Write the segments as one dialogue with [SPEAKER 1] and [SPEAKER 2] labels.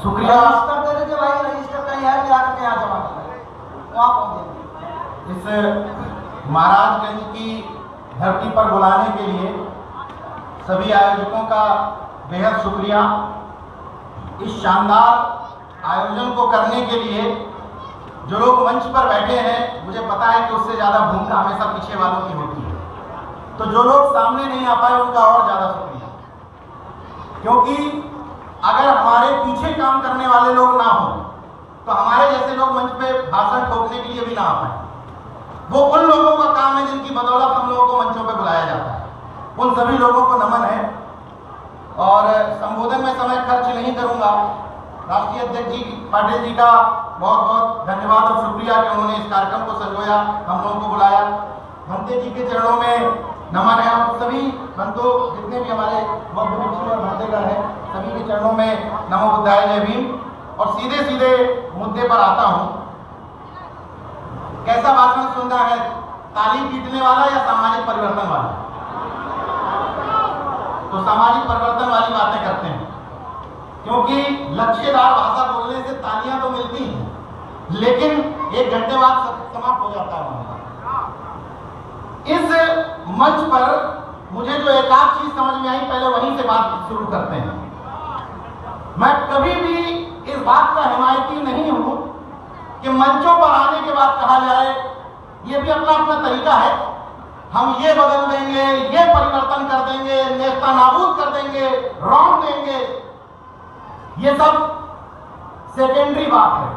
[SPEAKER 1] शुक्रिया।
[SPEAKER 2] रजिस्टर दे दीजिए भाई, रजिस्टर कहीं है कि आकर के यहाँ जमा कर देंगे, वहाँ पहुँच देंगे।
[SPEAKER 1] इस महाराजगंज की धरती पर बुलाने के लिए सभी आयोजकों का बेहद शुक्रिया। इस शानदार आयोजन को करने के लिए जो लोग मंच पर बैठे हैं, मुझे पता है कि उससे ज़्यादा भूमिका हमेशा पीछे वालों की होती है, तो जो लोग सामने नहीं आ पाए उनका और ज़्यादा शुक्रिया, क्योंकि अगर हमारे पीछे काम करने वाले लोग ना हों तो हमारे जैसे लोग मंच पे भाषण ठोकने के लिए भी ना आ पाए। वो उन लोगों का काम है जिनकी बदौलत हम लोगों को मंचों पे बुलाया जाता है। उन सभी लोगों को नमन है और संबोधन में समय खर्च नहीं करूंगा। राष्ट्रीय अध्यक्ष जी पाटिल जी का बहुत बहुत धन्यवाद और शुक्रिया कि उन्होंने इस कार्यक्रम को संजोया, हम लोगों को बुलाया। भंते जी के चरणों में नमन है। आप सभी भंतों, जितने भी हमारे बौद्ध भिक्षु और भंतेगण हैं, सभी के चरणों में नमो बुद्धाय, जय भीम। और सीधे सीधे मुद्दे पर आता हूं। कैसा भाषण सुनना है, ताली पीटने वाला या सामाजिक परिवर्तन वाला? तो सामाजिक परिवर्तन वाली बातें करते हैं, क्योंकि लक्ष्यदार भाषा बोलने से तालियां तो मिलती हैं, लेकिन 1 घंटे बाद समाप्त हो जाता है। इस मंच पर मुझे जो एक आध चीज समझ में आई, पहले वहीं से बात शुरू करते हैं। मैं कभी भी इस बात का हिमायती नहीं हूं कि मंचों पर आने के बाद कहा जाए ये भी अपना अपना तरीका है, हम ये बदल देंगे, ये परिवर्तन कर देंगे, नेस्ता नाबूद कर देंगे, रौंद देंगे। ये सब सेकेंडरी बात है।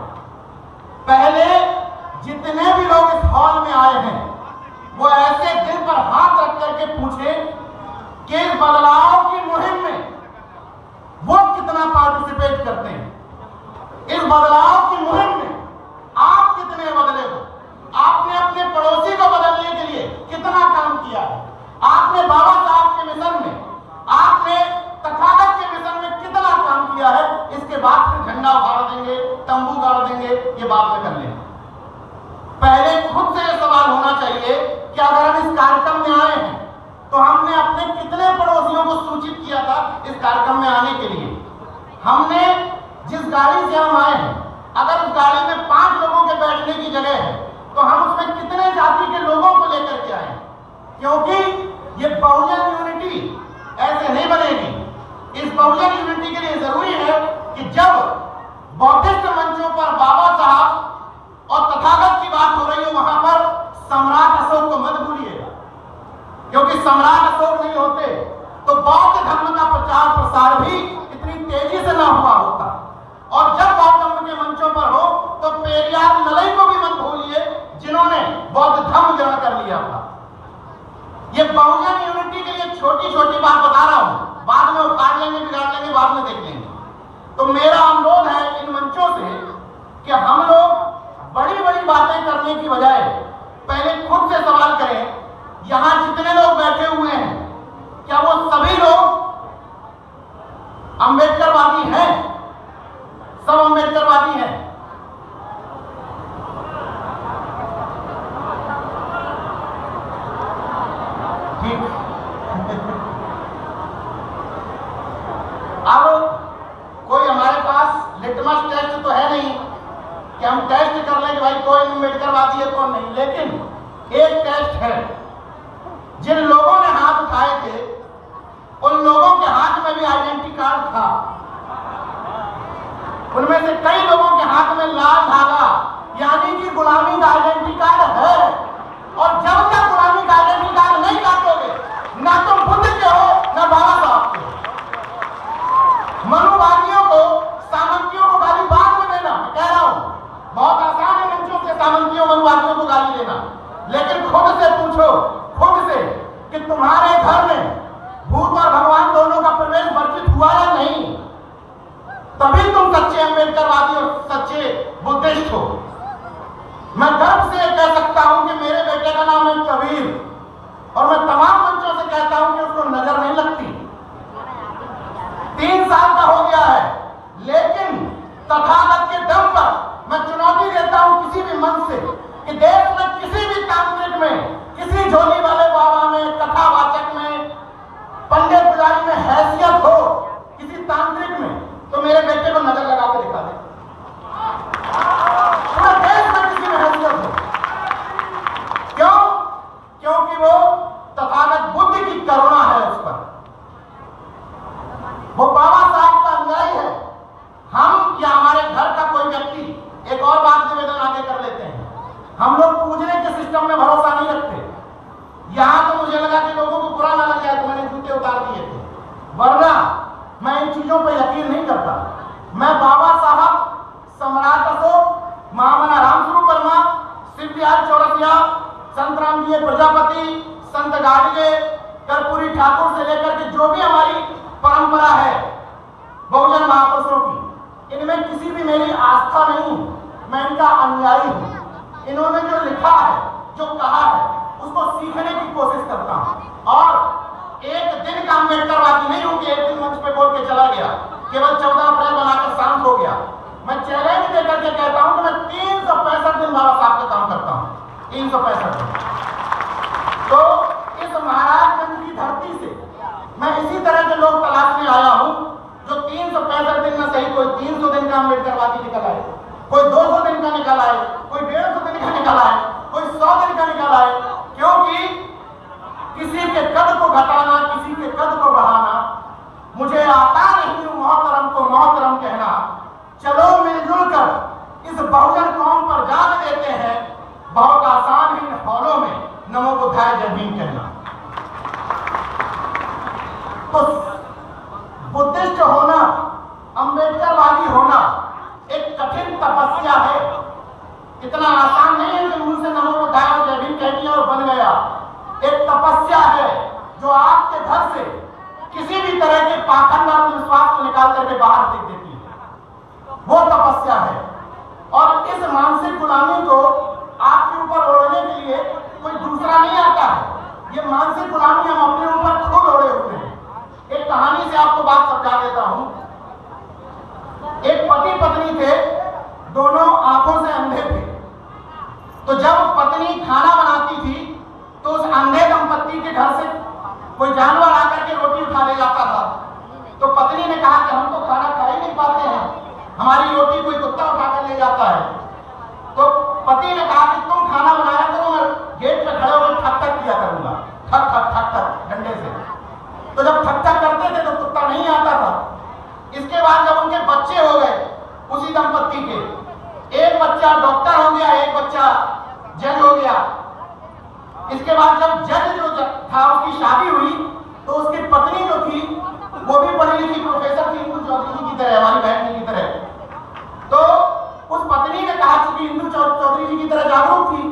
[SPEAKER 1] पहले जितने भी लोग इस हॉल में आए हैं वो ऐसे दिल पर हाथ रख करके पूछे कि इस बदलाव की मुहिम में वो कितना पार्टिसिपेट करते हैं। इस बदलाव की मुहिम में आप कितने बदले हो? आपने अपने पड़ोसी को बदलने के लिए कितना काम किया है? आपने बाबा साहब के मिशन में, आपने तथागत के मिशन में कितना काम किया है? इसके बाद फिर झंडा उखाड़ देंगे, तंबू गाड़ देंगे, ये बात में कर लेंगे। पहले खुद से यह सवाल होना चाहिए कि अगर हम इस कार्यक्रम में आए हैं तो हमने अपने कितने पड़ोसियों को सूचित किया था इस कार्यक्रम में आने के लिए? हमने जिस गाड़ी से हम आए हैं, अगर उस गाड़ी में 5 लोगों के बैठने की जगह है तो हम उसमें कितने जाति के लोगों को लेकर के आए? क्योंकि ये बहुजन यूनिटी ऐसे नहीं बनेगी। इस बहुजन यूनिटी के लिए जरूरी है कि जब बौद्धिस्ट मंचों पर बाबा साहब और तथागत की बात हो रही हो, वहां पर सम्राट अशोक को मत भूलिएगा, क्योंकि सम्राट अशोक नहीं होते तो बौद्ध धर्म का प्रचार प्रसार भी इतनी तेजी से ना हुआ होता। और जब बौद्ध धर्म के मंचों पर हो तो पेरियार ललई को भी मत भूलिए, जिन्होंने बौद्ध धर्म ग्रहण कर लिया था। ये बहुजन यूनिटी के लिए छोटी छोटी बात बता रहा हूं, बाद में उतार लेंगे, बिगाड़ लेंगे, बाद में देख लेंगे। तो मेरा अनुरोध है इन मंचों से कि हम लोग बड़ी बड़ी बातें करने की बजाय पहले खुद से सवाल करें, यहां जितने लोग बैठे हुए हैं क्या वो सभी लोग अंबेडकरवादी हैं? सब अंबेडकरवादी हैं? ठीक। अब कोई हमारे पास लिटमस टेस्ट तो है नहीं कि हम टेस्ट कर लें कि भाई कोई अंबेडकरवादी है कौन नहीं, लेकिन एक टेस्ट है। जिन लोगों ने हाथ उठाए थे उन लोगों के हाथ में भी आइडेंटिटी कार्ड था। उनमें से कई लोगों के हाथ में लाल धागा यानी कि गुलामी का आइडेंटिटी कार्ड है। और जब तक गुलामी का आइडेंटिटी कार्ड नहीं काटोगे, ना तुम बुद्ध के हो ना बाबा साहब के। मनुवादियों को, सामंतियों को गाली बाद में देना, मैं कह रहा हूं बहुत आसान है मंचों से सामंतियों मनुवादियों को गाली देना, लेकिन खुद से पूछो, खुद से, कि तुम्हारे घर में भूत और भगवान दोनों का प्रवेश वर्जित हुआ या नहीं? तभी तुम सच्चे अंबेडकरवादी और सच्चे बुद्धिस्ट हो। मैं गर्व से कह सकता हूं कि मेरे बेटे का नाम है कबीर, और मैं तमाम मंचों से कहता हूं कि उसको नजर नहीं लगती। 3 साल का हो गया है, लेकिन तथागत के दम पर मैं चुनौती देता हूं किसी भी मंच से कि देश में किसी भी तांत्रिक में, किसी झोली वाले बाबा में, कथावाचक में, पंडित पुजारी में हैसियत हो किसी तांत्रिक में, तो मेरे बेटे को नजर लगा वरना मैं इन चीजों पर यकीन नहीं करता। मैं बाबा साहब, सम्राट अशोक, महामना रामस्वरूप वर्मा, शिवबिहारी चौरसिया, संत रामजी प्रजापति, संत गाडगे, कर्पूरी ठाकुर से लेकर के जो भी हमारी परंपरा है बहुजन महापुरुषों की, इनमें किसी भी मेरी आस्था नहीं। मैं इनका अनुयायी हूं। इन्होंने जो लिखा है, जो कहा है, उसको सीखने की कोशिश करता हूं। और एक दिन का अम्बेडकरवादी नहीं हूं कि एक दिन मंच पे बोल के चला गया, केवल 14 अप्रैल बनाकर शांत हो गया। मैं चैलेंज देकर के कहता हूं कि मैं 365 दिन बाबा साहब का काम करता हूं। 365 दिन। तो इस महाराजगंज की धरती से मैं इसी तरह के लोग तलाशने आया हूं जो 365 दिन में सही, कोई 300 दिन का अम्बेडकरवादी निकल आए, कोई 200 दिन का निकल आए, कोई 150 दिन का निकल आए, कोई 100 दिन का निकल आए। क्योंकि किसी के कद को घटाना, किसी के कद को बढ़ाना मुझे आता नहीं। मोहतरम को मोहतरम कहना, चलो मिलजुल कर इस बहुजन कौम पर जान देते हैं। बहुत आसान इन हॉलों में नमो बुद्धाय जय भीम कहना। तो बुद्धिस्ट होना, अम्बेडकरवादी होना एक कठिन तपस्या है। इतना आसान नहीं है कि मुंह से नमो बुद्धाय जय भीम कह दिया और बन गया। एक तपस्या है जो आपके घर से किसी भी तरह के पाखंड और विश्वास को निकाल करके बाहर फेंक देती है। वो तपस्या है। और इस मानसिक गुलामी को आपके ऊपर ओढ़ने के लिए कोई दूसरा नहीं आता है। ये मानसिक गुलामी हम अपने ऊपर खुद ओढ़े हुए हैं। एक कहानी से आपको बात समझा देता हूं। एक पति पत्नी थे, दोनों आंखों से अंधे थे। तो जब पत्नी खाना बनाती थी तो उस अंधे दंपत्ति के घर से कोई जानवर आकर के रोटी उठा ले जाता था। तो पत्नी ने कहा कि हम तो खाना खा ही नहीं पाते हैं, हमारी रोटी कोई कुत्ता उठाकर ले जाता है। तो पति ने कहा कि तुम खाना बनाया करो, मैं गेट पे खड़े होकर ठक ठक किया करूंगा, ठक ठक ठक ठक डंडे से। तो जब ठक ठक करते थे तो कुत्ता नहीं आता था। इसके बाद जब उनके बच्चे हो गए उसी दंपत्ति के, एक बच्चा डॉक्टर हो गया, एक बच्चा जज हो गया। इसके बाद जब जज जो था उसकी शादी हुई तो उसकी पत्नी जो थी वो भी पढ़ी लिखी प्रोफेसर थी, इंदु चौधरी जी की तरह, हमारी बहन जी की तरह। तो उस पत्नी ने कहा, चूंकि इंदु चौधरी जी की तरह जागरूक थी,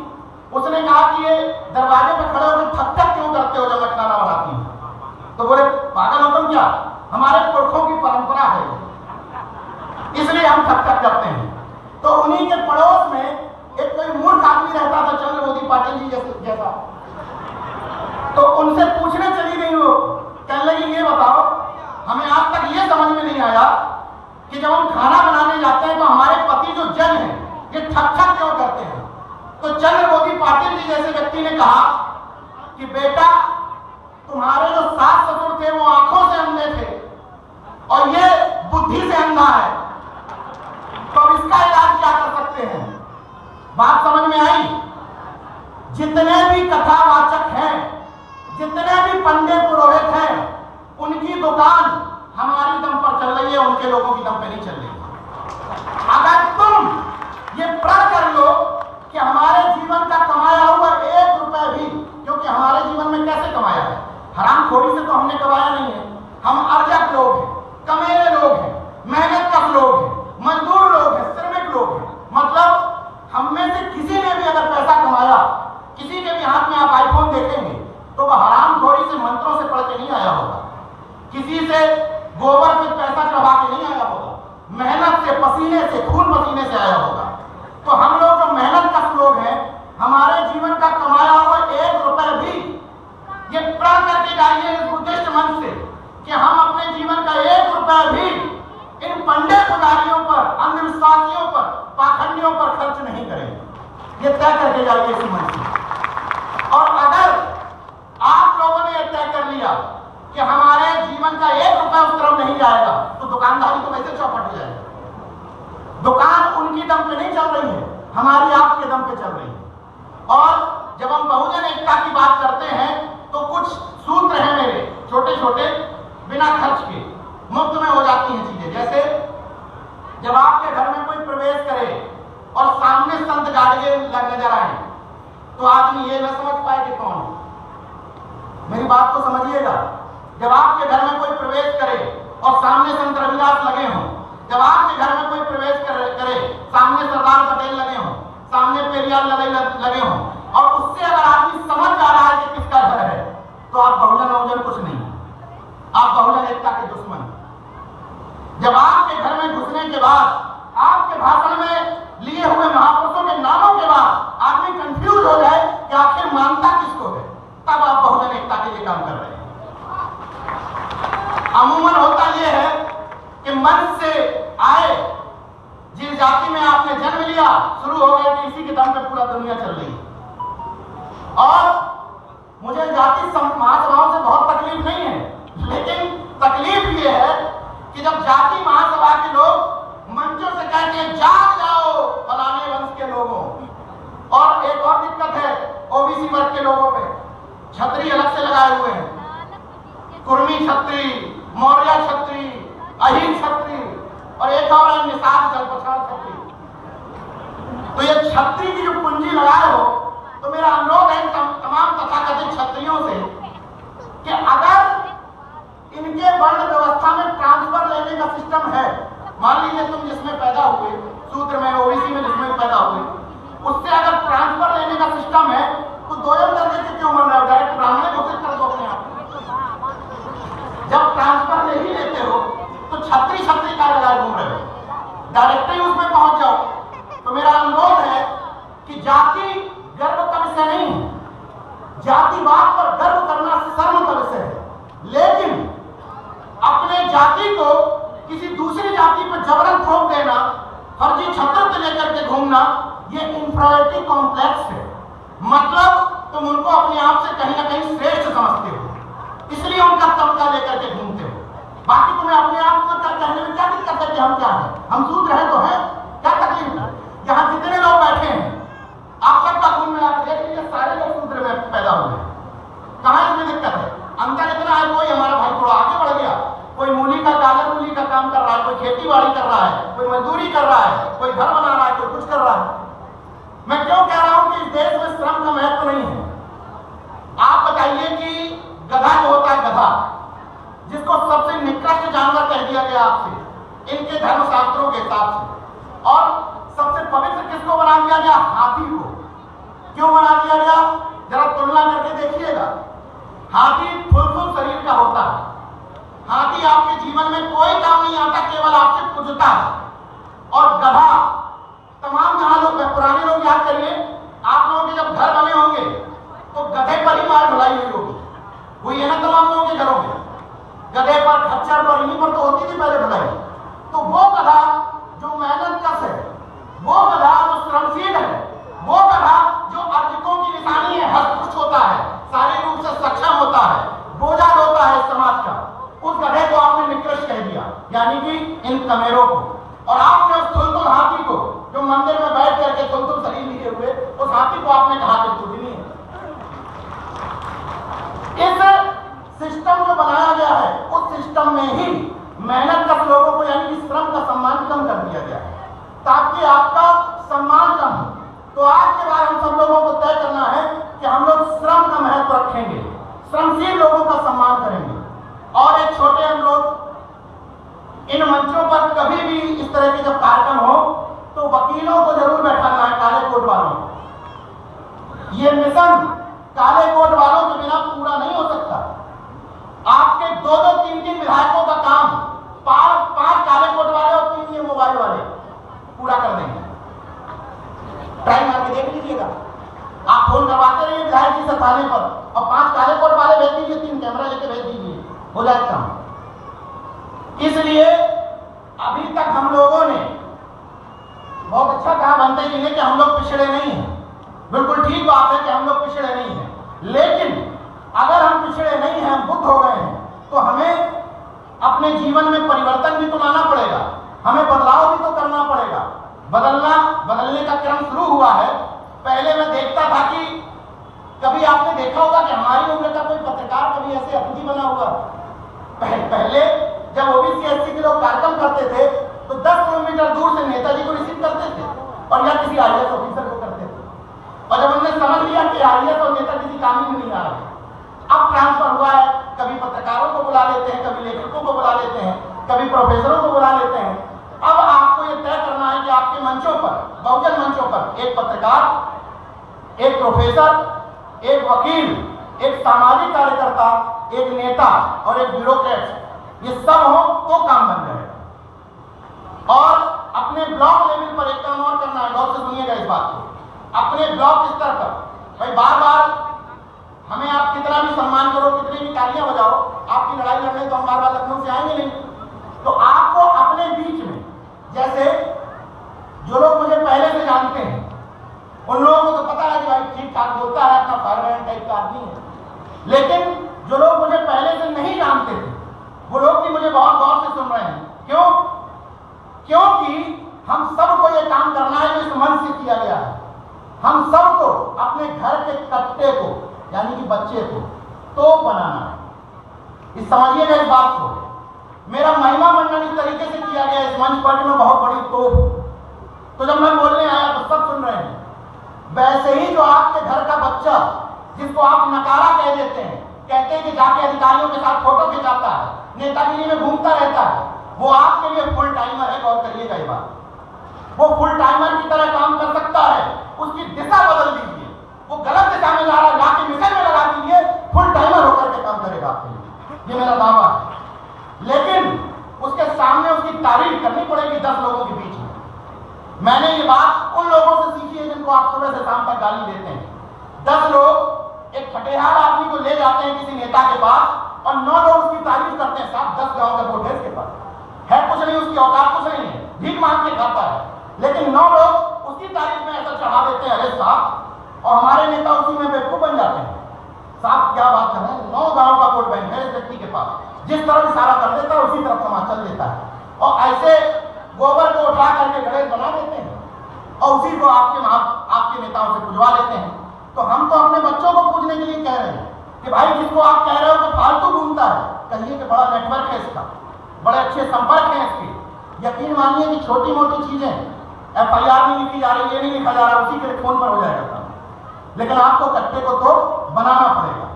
[SPEAKER 1] उसने कहा कि ये दरवाजे पर खड़े होकर ठक ठक क्यों करते हो जब मैं खाना बनाती हूँ? तो बोले पागल हो तुम क्या, हमारे पुरखों की परंपरा है, इसलिए हम ठक ठक करते हैं। तो उन्हीं के पड़ोस में एक कोई मूर्ख आदमी रहता था, चंद्र मोदी पाटिल जी जैसा। तो उनसे पूछने चली गई वो, कहने लगी ये बताओ, हमें आज तक ये समझ में नहीं आया कि जब हम खाना बनाने जाते हैं तो हमारे पति जो जज हैं ये ठक ठक क्यों करते हैं? तो चंद्र मोदी पाटिल जी जैसे व्यक्ति ने कहा कि बेटा, तुम्हारे जो सास ससुर थे वो आंखों से अंधे थे और ये बुद्धि से अंधा है, तो अब इसका इलाज क्या कर सकते हैं? बात समझ में आई? जितने भी कथावाचक हैं, जितने भी पंडित पुरोहित हैं, उनकी दुकान हमारी दम पर चल रही है, उनके लोगों की दम पे नहीं चल रही। अगर तुम ये प्रण कर लो कि हमारे जीवन का कमाया हुआ 1 रुपया भी, क्योंकि हमारे जीवन में कैसे कमाया है? हरामखोरी से तो हमने कमाया नहीं है। हम अर्जक लोग हैं, कमेरे लोग हैं, मेहनत कश लोग हैं, मजदूर लोग हैं, श्रमिक लोग हैं। मतलब हम में से किसी ने भी अगर पैसा कमाया, किसी के भी हाथ में आप आईफोन देखेंगे तो वह हरामखोरी से मंत्रों से पढ़ के नहीं आया होगा, किसी से गोबर में पैसा चढ़ा के नहीं आया होगा, मेहनत से, पसीने से, खून पसीने से आया होगा। तो हम लोग जो मेहनत कश लोग हैं, हमारे जीवन का कमाया हुआ 1 रुपया भी, ये प्रण करके जाइए इस बुद्धिस्ट मंच से कि हम अपने जीवन का 1 रुपया भी इन पंडित पुजारियों पर, अंधविश्वासियों पर, पाखंडियों पर खर्च नहीं करेंगे। ये तय करके जाइए इस मंच से। और अगर आप लोगों ने यह तय कर लिया कि हमारे जीवन का 1 रुपया उस तरफ नहीं जाएगा, तो दुकानदारी तो वैसे चौपट हो जाएगा। दुकान उनकी दम पे नहीं चल रही है, हमारी आपके दम पे चल रही है। और जब हम बहुजन एकता की बात करते हैं तो कुछ सूत्र हैं मेरे, छोटे छोटे, बिना खर्च के, मुफ्त में हो जाती हैं चीजें। जैसे जब आपके घर में कोई प्रवेश करे और सामने संत गाड़िए नजर आए तो आदमी ये न समझ पाए कि कौन है। मेरी बात को समझिएगा। जब आपके घर में कोई प्रवेश करे और सामने संत रविदास लगे हों, जब आपके घर में कोई प्रवेश करे सामने सरदार पटेल लगे हों, सामने पेरियार लगे हों, और उससे अगर आदमी समझ जा रहा है कि किसका घर है, तो आप बहुजन बहुजन कुछ नहीं, आप बहुजन एकता के दुश्मन। जब आपके घर में घुसने के बाद, आपके भाषण में लिए हुए महापुरुषों के नामों के बाद आदमी कंफ्यूज हो जाए कि आखिर मानता किसको है, तब आप बहुजन एकता के लिए काम कर रहे हैं। अमूमन होता यह है कि मन से आए, जिस जाति में आपने जन्म लिया, शुरू हो गया कि इसी के दम पे पूरा दुनिया चल रही है। और मुझे जाति महासभाओं से बहुत तकलीफ नहीं है, लेकिन तकलीफ यह है कि जब जाति महासभा के लोग मंचों से कहते हैं जाग जाओ फलाने वंश के लोगों, और एक और दिक्कत है ओबीसी वर्ग के लोगों में, छतरी अलग से लगाए हुए हैं, कुर्मी छतरी, मौर्य छतरी, अहिर छतरी, और एक और है निषाद जलपछाड़ छतरी। तो ये छतरी की जो पूंजी लगाए हो, तो मेरा अनुरोध है तमाम तथाकथित छत्रियों से कि अगर इनके वर्ण व्यवस्था में ट्रांसफर लेने का सिस्टम है, मान लीजिए तुम जिसमें पैदा हुए, सूत्र में ओबीसी में जिसमें पैदा हुए, उससे अगर ट्रांसफर लेने का सिस्टम है, तो दोयम दर्जे के क्यों बन रहे हो? डायरेक्ट ब्राह्मण घोषित कर दो अपने आप। जब ट्रांसफर ले ही लेते हो तो छत्री छत्री का लगाए घूम रहे हो, डायरेक्ट ही उसमें पहुंच जाओ। तो मेरा अनुरोध है कि जाति गर्व का विषय नहीं है, जातिवाद पर गर्व करना शर्म का विषय है, लेकिन अपने जाति को किसी दूसरी जाति पर जबरन थोप देना, फर्जी छत्र लेकर के घूमना, ये इंफीरियरिटी कॉम्प्लेक्स है। मतलब तुम उनको अपने आप से कहीं ना कहीं श्रेष्ठ समझते हो, इसलिए उनका तमगा लेकर के घूमते हो। बाकी तुम्हें अपने आप को कहने में क्या दिक्कत है कि हम क्या हैं, हम शूद्र हैं तो हैं, क्या तकलीफ है? यहाँ जितने लोग बैठे हैं, आप सबका खून मिला के देख लीजिए, सारे लोग शूद्र में पैदा हुए हैं। कहाँ इसमें दिक्कत है? अंतर इतना है, कोई हमारा भाई थोड़ा आगे बढ़ गया, कोई मूली का गाजर मूली का काम कर रहा है, कोई खेती बाड़ी कर रहा है, कोई मजदूरी कर रहा है, कोई घर बना रहा है, कोई कुछ कर रहा है। मैं क्यों कह रहा हूं कि इस देश में श्रम का महत्व नहीं है? आप बताइए कि गधा जो होता है, गधा जिसको सबसे निकृष्ट जानवर कह दिया गया आपसे इनके धर्मशास्त्रों के हिसाब से, और सबसे पवित्र किसको बना दिया गया? हाथी को। क्यों बना दिया गया? जरा तुलना करके देखिएगा। हाथी फुल शरीर का होता है, हाथी आपके जीवन में कोई काम नहीं आता, केवल आपसे पूजता है। और गधा, तमाम यहाँ लोग, पुराने लोग याद करिए, आप लोगों के जब घर बने होंगे तो गधे पर ही मार ढुलाई हुई होगी, हुई है ना तमाम लोगों के घरों में? गधे पर, खच्चर पर, इन्हीं पर तो होती थी पहले ढुलाई। तो वो गधा जो मेहनत कश है, वो गधा जो श्रमशील है, वो गधा जो अर्जकों की निशानी है, हस्तपुष्ट होता है, शारीरिक रूप से सक्षम होता है, बोझा होता है समाज का, उस गधे को आपने निकृष्ट कह दिया, यानी कि इन कमेरों को। और आपने उस थुलथुल हाथी को जो मंदिर में बैठ करके थुलथुल शरीर लिए हुए, उस हाथी को आपने कहा कि पूजनीय है। इस सिस्टम जो बनाया गया है, उस सिस्टम में ही मेहनत कर लोगों को, यानी कि श्रम का सम्मान कम कर दिया गया है ताकि आपका सम्मान कम हो। तो आज के बाद हम सब लोगों को तय करना है कि हम लोग श्रम का महत्व रखेंगे, श्रमशील लोगों का सम्मान करेंगे। और एक छोटे अनुरोध, इन मंचों पर कभी भी इस तरह के जब कार्यक्रम हो तो वकीलों को जरूर बैठाना है, काले कोट वालों को। ये मिशन काले कोट वालों के बिना पूरा नहीं हो सकता। आपके 2-2, 3-3 विधायकों का काम 5 काले कोट वाले और 3 ये मोबाइल वाले पूरा कर देंगे। ट्राई मार के देख लीजिएगा, आप फोन करवाते रहिए विधायक जी से थाने पर, और 5 काले कोट वाले भेज दीजिए, 3 कैमरा लेके भेज दीजिए, हो जाए काम। इसलिए अभी तक हम लोगों ने बहुत अच्छा कहा बनते जी ने कि हम लोग पिछड़े नहीं हैं। बिल्कुल ठीक बात है कि हम लोग पिछड़े नहीं हैं, लेकिन अगर हम पिछड़े नहीं हैं, हम बुद्ध हो गए हैं, तो हमें अपने जीवन में परिवर्तन भी तो लाना पड़ेगा, हमें बदलाव भी तो करना पड़ेगा। बदलने का क्रम शुरू हुआ है। पहले मैं देखता था कि कभी आपने देखा होगा कि हमारी उम्र का कोई पत्रकार कभी ऐसे अतिथि बना हुआ? पहले जब ओबीसी एससी के लोग कार्यक्रम करते थे तो 10 किलोमीटर दूर से नेताजी को रिसीव करते थे और या किसी आईएएस ऑफिसर को करते थे। और जब हमने समझ लिया कि आईएएस और नेता किसी काम में नहीं आ रहे, अब ट्रांसफर हुआ है कभी पत्रकारों को बुला लेते हैं, कभी लेखकों को बुला लेते हैं, कभी प्रोफेसरों को बुला लेते हैं। अब आपको ये तय करना है कि आपके मंचों पर, बहुजन मंचों पर, एक पत्रकार, एक प्रोफेसर, एक वकील, एक सामाजिक कार्यकर्ता, एक नेता और एक ब्यूरोक्रेट, ये सब हो तो काम बन जाएगा। और अपने ब्लॉक लेवल पर एक काम और करना है, गौर से सुनिएगा इस बात को। अपने ब्लॉक स्तर पर भाई बार बार हमें आप कितना भी सम्मान करो, कितनी भी तालियां बजाओ, आपकी लड़ाई लड़ने तो हम बार बार लखनऊ से आएंगे नहीं। तो आपको अपने बीच में, जैसे जो लोग मुझे पहले से जानते हैं उन लोगों को तो पता है कि भाई ठीक ठाक बोलता है, अपना फायरमैन टाइप का आदमी है। लेकिन जो लोग मुझे पहले से नहीं जानते थे वो लोग भी मुझे बहुत गौर से सुन रहे हैं। क्यों? क्योंकि हम सबको ये काम करना है जो इस मंच से किया गया है। हम सबको अपने घर के कट्टे को, यानी कि बच्चे को तोप बनाना है। इस समझिएगा इस बात को। मेरा महिमा मंडन इस तरीके से किया गया इस मंच पर में बहुत बड़ी तोप, तो जब मैं बोलने आया तो सब सुन रहे हैं। वैसे ही जो आपके घर का बच्चा जिसको आप नकारा कह देते हैं, कहते हैं कि जाके अधिकारियों के साथ फोटो खिंचाता है, नेतागिरी में घूमता रहता है, वो आपके लिए फुल टाइमर है। गौर करिएगा ये बात। वो फुल टाइमर की तरह काम कर सकता है। उसकी दिशा बदल दीजिए, वो गलत दिशा में जा रहा है, जाके मिशन में लगा दीजिए, फुल टाइमर होकर के काम करेगा आपके लिए, ये मेरा दावा है। लेकिन उसके सामने उसकी तारीफ करनी पड़ेगी 10 लोगों के बीच में। मैंने ये बात उन लोगों से सीखी है जिनको आप सुबह से शाम तक गाली देते हैं। 10 लोग एक फटेहार आदमी को ले जाते हैं किसी नेता के पास और 9 लोग उसकी तारीफ करते हैं। साहब 10 गांव का वोट है इसके पास, है कुछ नहीं, उसकी औकात कुछ नहीं है, भीख मांग के खाता है। लेकिन 9 लोग उसकी तारीफ में ऐसा चढ़ा देते हैं, अरे साहब, और हमारे नेता उसी में बेवकूफ बन जाते हैं। साहब क्या बात कर रहे हैं, 9 गांव का वोट बैंक है इस व्यक्ति के पास, जिस तरफ इशारा कर देता है उसी तरफ समाज चल देता है। और ऐसे गोबर को उठा करके गणेश बना देते हैं और उसी को आपके नेताओं से पुजवा लेते हैं। तो हम तो अपने बच्चों को पूछने के लिए कह रहे हैं कि भाई जिसको आप कह रहे हो कि फालतू घूमता है, कहिए कि बड़ा नेटवर्क है इसका, बड़े अच्छे संपर्क हैं इसके। यकीन मानिए कि छोटी मोटी चीजें FIR नहीं लिखी जा रही, ये नहीं लिखा जा रहा, उसी के फोन पर हो जाएगा। लेकिन आपको कट्टे को तो बनाना पड़ेगा।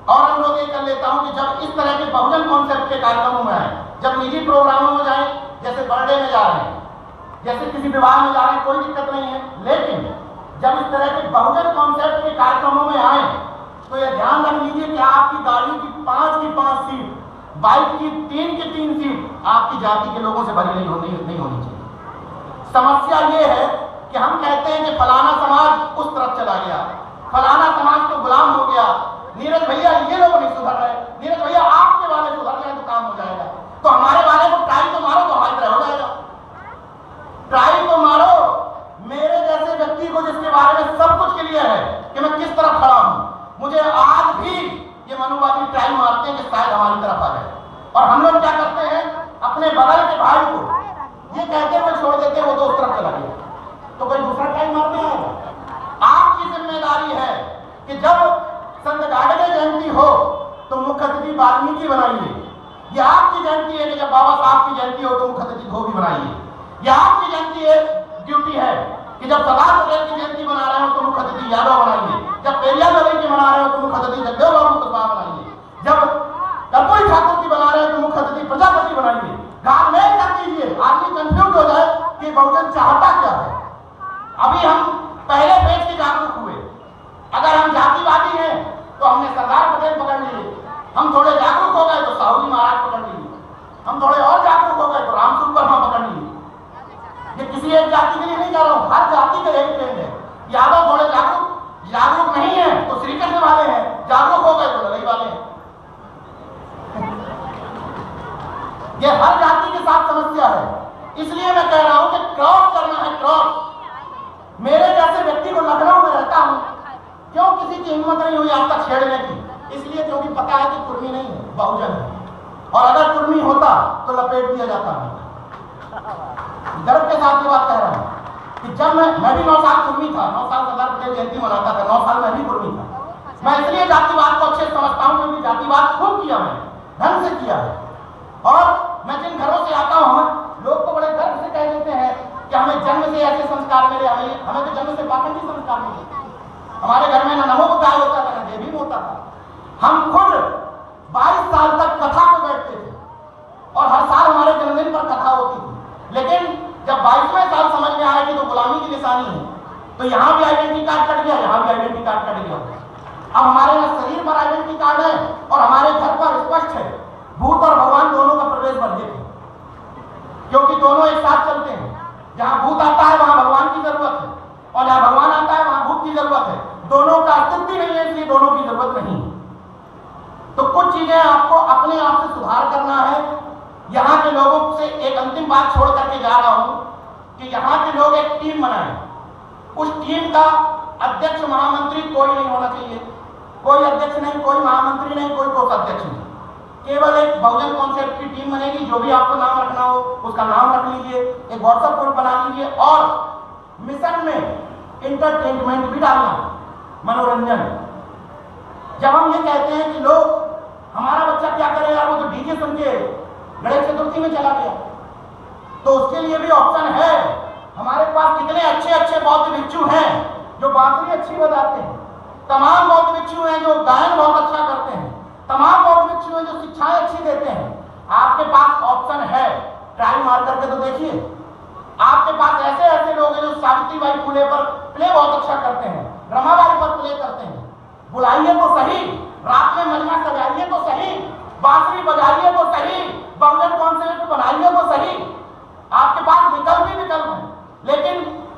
[SPEAKER 1] और अनुरोध ये कर लेता हूं कि जब इस तरह के बहुजन कॉन्सेप्ट के कार्यक्रमों में आए, जब निजी प्रोग्रामों में जाए, जैसे बर्थडे में जा रहे हैं, जैसे किसी विवाह में जा रहे हैं, कोई दिक्कत नहीं है। लेकिन जब इस तरह के बहुजन कॉन्सेप्ट के कार्यक्रमों में आए तो यह ध्यान रख लीजिए कि आपकी गाड़ी की 5 की 5 सीट, बाइक की 3 की 3 सीट आपकी जाति के लोगों से भरी नहीं होनी चाहिए। समस्या ये है कि हम कहते हैं कि फलाना समाज उस तरफ चला गया, फलाना समाज तो गुलाम हो गया, नीरज भैया ये लोग नहीं सुधर रहे, नीरज भैया आपके वाले सुधर जाए तो काम हो जाएगा। तो हमारे वाले को ट्राई तो मारो तो हमारी तरह हो जाएगा। ट्राई तो मारो मेरे जैसे व्यक्ति को जिसके बारे में सब कुछ क्लियर है कि मैं किस तरफ खड़ा हूं। मुझे आज भी ये मनुवादी ट्राई मारते हैं कि शायद हमारी तरफ आ जाए। और हम लोग क्या करते हैं, अपने बगल के भाई को ये कहते हुए छोड़ देते हैं वो तो उस तरफ चला गया, तो कोई दूसरा टाइम मारने आएगा। आपकी जिम्मेदारी है कि जब संत गाडगे जयंती हो तो मुख्य अतिथि वाल्मीकि बनाइए। ये आपकी जयंती है कि जब बाबा साहब की जयंती हो तो मुख्य अतिथि धोबी बनाइए। ये आपकी जयंती है, ड्यूटी है कि जब सरदार पटेल की जयंती मना रहे हो तो मुख्य अतिथि यादव बनाइए। जब पेरिया नदी की मना रहे हो तो मुख्य अतिथि जगदेव बाबू कुशवाहा बनाइए। जब कर्पूरी ठाकुर की बना रहे हो तो मुख्य अतिथि प्रजापति बनाइए। गालमेल कर दीजिए, आदमी कंफ्यूज हो जाए कि बहुजन चाहता क्या है। अभी हम पहले पेज के जागरूक हुए। अगर हम जातिवादी हैं तो हमने सरदार पटेल पकड़ लिए, हम थोड़े जागरूक हो गए तो साहू जी महाराज पकड़ लिए, हम थोड़े और जागरूक हो गए तो रामसूर वर्मा पकड़ लिए। ये किसी एक जाति के लिए नहीं कह रहा हूं, हर जाति का यही ट्रेंड है। यादव थोड़े जागरूक नहीं है तो श्री कृष्ण वाले हैं, जागरूक हो गए तो लड़ाई वाले हैं। ये हर जाति के साथ समस्या है। इसलिए मैं कह रहा हूं कि क्रॉस करना है, क्रॉस। मेरे जैसे व्यक्ति को लखनऊ में रहता हूं, क्यों किसी की हिम्मत नहीं हुई आज तक छेड़ने की? इसलिए क्योंकि पता है कि कुर्मी नहीं है, बहुजन है। और अगर कुर्मी होता तो लपेट दिया जाता है। गर्व के साथ ये बात कह रहा हूं कि जब मैं भी 9 साल कुर्मी था, 9 साल सरदार पटेल जयंती मनाता था, 9 साल मैं भी कुर्मी था। मैं इसलिए जातिवाद को अच्छे समझता हूं क्योंकि जातिवाद खूब किया मैंने, ढंग से किया है। और मैं जिन घरों से आता हूं, लोग तो बड़े गर्व से कह देते हैं कि हमें जन्म से ऐसे संस्कार मिले, हमें तो जन्म से पाखंडी संस्कार मिले। हमारे घर में न नमो बुद्धाय होता था, न जय भीम होता था। हम खुद 22 साल तक कथा पे बैठते थे और हर साल हमारे जन्मदिन पर कथा होती थी। लेकिन जब 22वें साल समझ में आया कि तो गुलामी की निशानी है, तो यहाँ भी आइडेंटिटी कार्ड कट गया, यहाँ भी आइडेंटिटी कार्ड कट गया। अब हमारे यहाँ शरीर पर आइडेंटिटी कार्ड है और हमारे घर पर स्पष्ट है भूत और भगवान दोनों का प्रवेश वर्जित है, क्योंकि दोनों एक साथ चलते हैं। जहां भूत आता है वहां भगवान की जरूरत है, और जहां भगवान आता है वहां भूत की जरूरत है। दोनों का अस्तित्व नहीं है, इसलिए दोनों की जरूरत नहीं है। तो कुछ चीजें आपको अपने आप से सुधार करना है। यहाँ के लोगों से एक अंतिम बात छोड़ करके जा रहा हूं कि यहाँ के लोग एक टीम बनाएं। उस टीम का अध्यक्ष महामंत्री कोई नहीं होना चाहिए, कोई अध्यक्ष नहीं, कोई महामंत्री नहीं, कोई कोषाध्यक्ष नहीं। केवल एक बहुजन कॉन्सेप्ट की टीम बनेगी। जो भी आपको नाम रखना हो उसका नाम रख लीजिए, एक व्हाट्सएप ग्रुप बना लीजिए और मिशन में इंटरटेनमेंट भी डालना, मनोरंजन। जब हम ये कहते हैं कि लोग हमारा बच्चा क्या करे यार, वो तो डीजे सुन के गणेश चतुर्थी में चला गया, तो उसके लिए भी ऑप्शन है। हमारे पास कितने अच्छे अच्छे बौद्ध भिक्षु हैं जो बांसुरी अच्छी बजाते हैं, तमाम बौद्ध भिक्षु हैं जो गायन बहुत अच्छा करते हैं, तमाम बौद्ध भिक्षु हैं जो शिक्षाएं अच्छी देते हैं। आपके पास ऑप्शन है, ट्राई मार करके तो देखिए। आपके पास ऐसे ऐसे लोग हैं जो सावित्रीबाई फुले पर प्ले बहुत अच्छा करते हैं, रमाबाई पर प्ले करते हैं। बुलाइए तो सही, रात में मजमा सजाइए तो सही, बांसुरी बजाइए तो सही, बहुजन कॉन्सेप्ट बनाइए तो सही। आपके पास विकल्प ही विकल्प है, लेकिन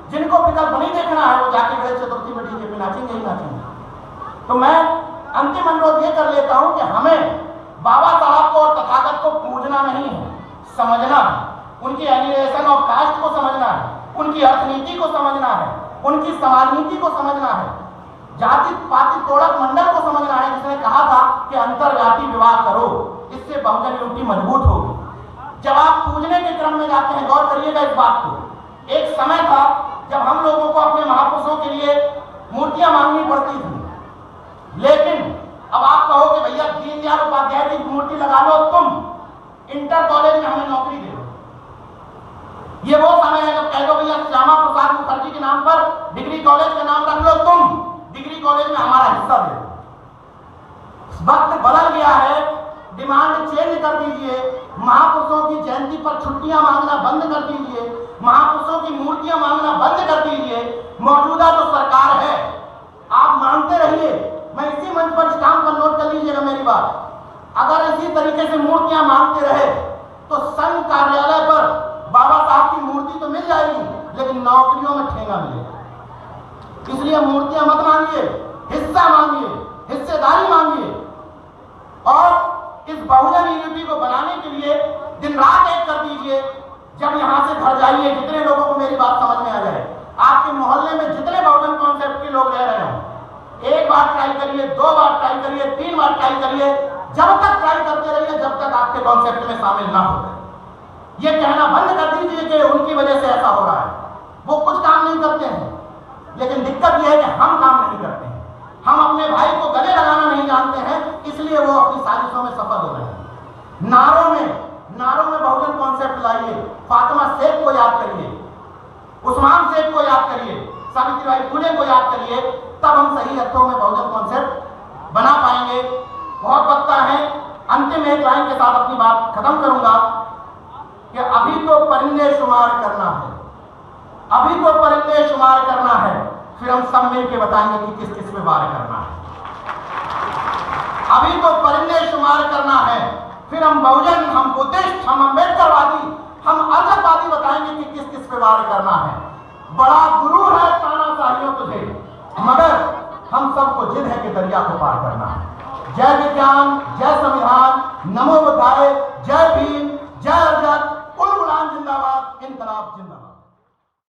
[SPEAKER 1] जिनको विकल्प नहीं देखना है वो जाके गणेश चतुर्थी में डीजे पे नाचेंगे ही नाचेंगे। तो मैं अंतिम अनुरोध ये कर लेता हूं कि हमें बाबा साहब को और तथागत को पूजना नहीं है, समझना है। उनकी एलिनेशन ऑफ कास्ट को समझना है, उनकी अर्थनीति को समझना है, उनकी समाज नीति को समझना है, जाति पाति तोड़क मंडल को समझना है, जिसने कहा था कि अंतरजाति विवाह करो, इससे बहुजन यूनिटी मजबूत होगी। जब आप पूजने के क्रम में जाते हैं, गौर करिएगा इस बात को। एक समय था जब हम लोगों को अपने महापुरुषों के लिए मूर्तियां मांगनी पड़ती थी, लेकिन अब आप कहो कि भैया दीनदयाल उपाध्याय की मूर्ति लगा लो, तुम इंटर कॉलेज में हमें नौकरी दे दो। ये वो समय है जब कह दो भैया श्यामा प्रसाद मुखर्जी के नाम पर डिग्री कॉलेज का नाम रख लो, तुम डिग्री कॉलेज में हमारा हिस्सा दे दो। वक्त बदल गया है, डिमांड चेंज कर दीजिए। महापुरुषों की जयंती पर छुट्टियां मांगना बंद कर दीजिए, महापुरुषों की मूर्तियां मांगना बंद कर दीजिए। मौजूदा जो सरकार है आप मानते रहिए। मैं इसी मंच पर स्टाम्प पर नोट कर लीजिएगा मेरी बात। अगर इसी तरीके से मूर्तियां मांगते रहे तो संघ कार्यालय पर बाबा साहब की मूर्ति तो मिल जाएगी, लेकिन नौकरियों में ठेंगा मिलेगा। इसलिए मूर्तियां मत मांगिए, हिस्सा मांगिए, हिस्सेदारी मांगिए। और इस बहुजन यूनिटी को बनाने के लिए दिन रात एक कर दीजिए। जब यहां से घर जाइए, जितने लोगों को मेरी बात समझ में आ जाए, आपके मोहल्ले में जितने बहुजन कॉन्सेप्ट के लोग रह रहे हैं, एक बार ट्राई करिए, 2 बार ट्राई करिए, 3 बार ट्राई करिए, जब तक ट्राई करते रहिए जब तक आपके कॉन्सेप्ट में शामिल ना हो। ये कहना बंद कर दीजिए कि उनकी वजह से ऐसा हो रहा है। वो कुछ काम नहीं करते हैं, लेकिन दिक्कत यह है कि हम काम नहीं करते हैं। हम अपने भाई को गले लगाना नहीं जानते हैं, इसलिए वो अपनी साजिशों में सफल हो रहे हैं। नारों में बहुजन कॉन्सेप्ट लाइए। फातिमा शेख को याद करिए, उस्मान शेख को याद करिए, सावित्रीबाई फुले को याद करिए, तब हम सही अर्थों में बहुजन कॉन्सेप्ट बना पाएंगे। बहुत वक्ता है, अंतिम एक लाइन के साथ अपनी बात खत्म करूंगा कि अभी तो परिंदे शुमार करना है, अभी तो परिंदे शुमार करना है, फिर हम सब मिलकर बताएंगे कि किस किस पे वार करना है। अभी तो परिंदे शुमार करना है, फिर हम बहुजन, हम बुद्धिस्ट, हम अम्बेडकरवादी, हम अजहवादी बताएंगे कि किस किस पे वार करना है। बड़ा गुरु है तानाशाहियों तुझे, मगर हम सबको जिद है कि दरिया को पार करना है। जय विज्ञान, जय संविधान, नमो बुद्धाय, जय भीम, जय अजहर, उल गुलाम जिंदाबाद, इनकलाब जिंदाबाद।